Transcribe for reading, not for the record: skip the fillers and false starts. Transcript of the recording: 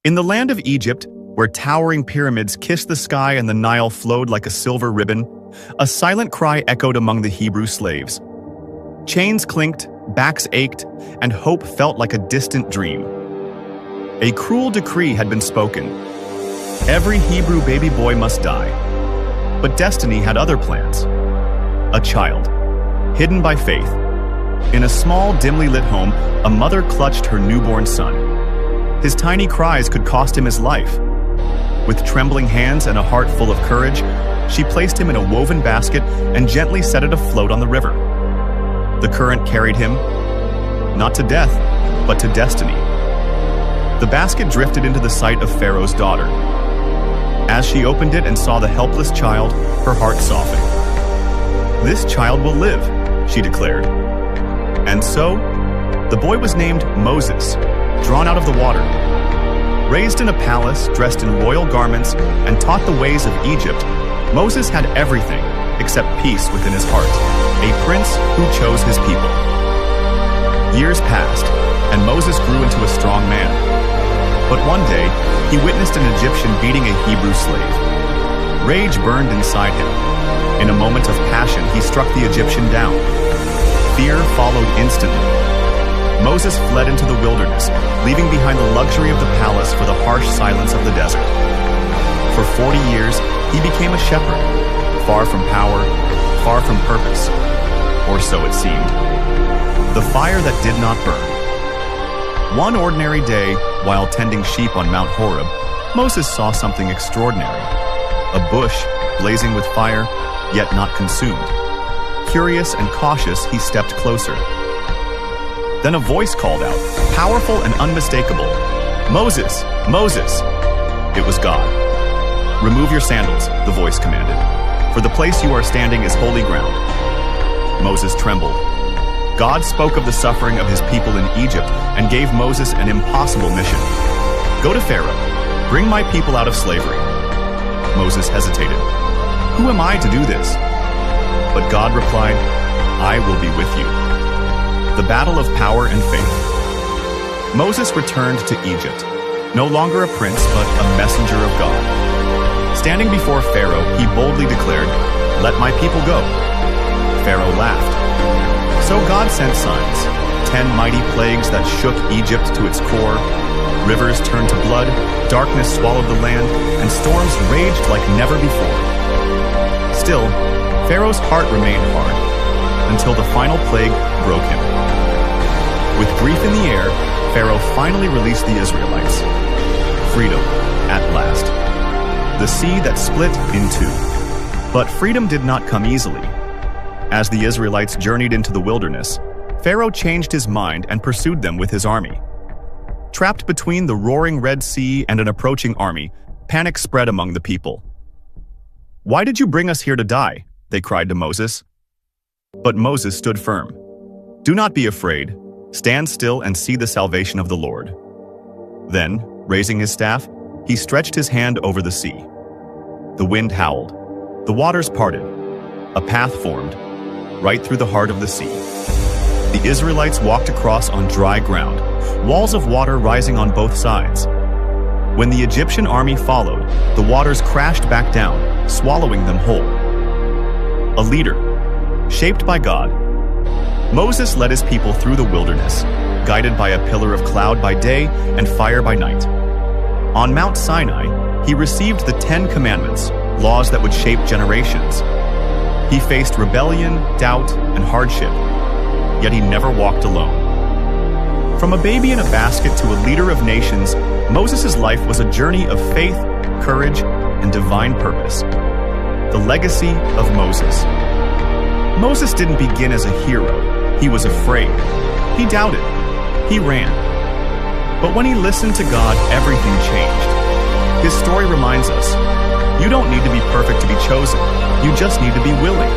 In the land of Egypt, where towering pyramids kissed the sky and the Nile flowed like a silver ribbon, a silent cry echoed among the Hebrew slaves. Chains clinked, backs ached, and hope felt like a distant dream. A cruel decree had been spoken. Every Hebrew baby boy must die. But destiny had other plans. A child, hidden by faith. In a small, dimly lit home, a mother clutched her newborn son. His tiny cries could cost him his life. With trembling hands and a heart full of courage, she placed him in a woven basket and gently set it afloat on the river. The current carried him, not to death, but to destiny. The basket drifted into the sight of Pharaoh's daughter. As she opened it and saw the helpless child, her heart softened. "This child will live," she declared. And so, the boy was named Moses, drawn out of the water. Raised in a palace, dressed in royal garments, and taught the ways of Egypt, Moses had everything except peace within his heart, a prince who chose his people. Years passed, and Moses grew into a strong man. But one day, he witnessed an Egyptian beating a Hebrew slave. Rage burned inside him. In a moment of passion, he struck the Egyptian down. Fear followed instantly. Moses fled into the wilderness, leaving behind the luxury of the palace for the harsh silence of the desert. For 40 years, he became a shepherd, far from power, far from purpose, or so it seemed. The fire that did not burn. One ordinary day, while tending sheep on Mount Horeb, Moses saw something extraordinary. A bush blazing with fire, yet not consumed. Curious and cautious, he stepped closer. Then a voice called out, powerful and unmistakable, "Moses! Moses!" It was God. "Remove your sandals," the voice commanded, "for the place you are standing is holy ground." Moses trembled. God spoke of the suffering of his people in Egypt and gave Moses an impossible mission. "Go to Pharaoh. Bring my people out of slavery." Moses hesitated. "Who am I to do this?" But God replied, "I will be with you." The battle of power and faith. Moses returned to Egypt, no longer a prince, but a messenger of God. Standing before Pharaoh, he boldly declared, "Let my people go." Pharaoh laughed. So God sent signs, 10 mighty plagues that shook Egypt to its core. Rivers turned to blood, darkness swallowed the land, and storms raged like never before. Still, Pharaoh's heart remained hard, until the final plague broke him. With grief in the air, Pharaoh finally released the Israelites. Freedom, at last. The sea that split in two. But freedom did not come easily. As the Israelites journeyed into the wilderness, Pharaoh changed his mind and pursued them with his army. Trapped between the roaring Red Sea and an approaching army, panic spread among the people. "Why did you bring us here to die?" they cried to Moses. But Moses stood firm. "Do not be afraid. Stand still and see the salvation of the Lord." Then, raising his staff, he stretched his hand over the sea. The wind howled. The waters parted. A path formed, right through the heart of the sea. The Israelites walked across on dry ground, walls of water rising on both sides. When the Egyptian army followed, the waters crashed back down, swallowing them whole. A leader, shaped by God. Moses led his people through the wilderness, guided by a pillar of cloud by day and fire by night. On Mount Sinai, he received the 10 Commandments, laws that would shape generations. He faced rebellion, doubt, and hardship, yet he never walked alone. From a baby in a basket to a leader of nations, Moses' life was a journey of faith, courage, and divine purpose. The legacy of Moses. Moses didn't begin as a hero. He was afraid. He doubted. He ran. But when he listened to God, everything changed. His story reminds us, you don't need to be perfect to be chosen. You just need to be willing.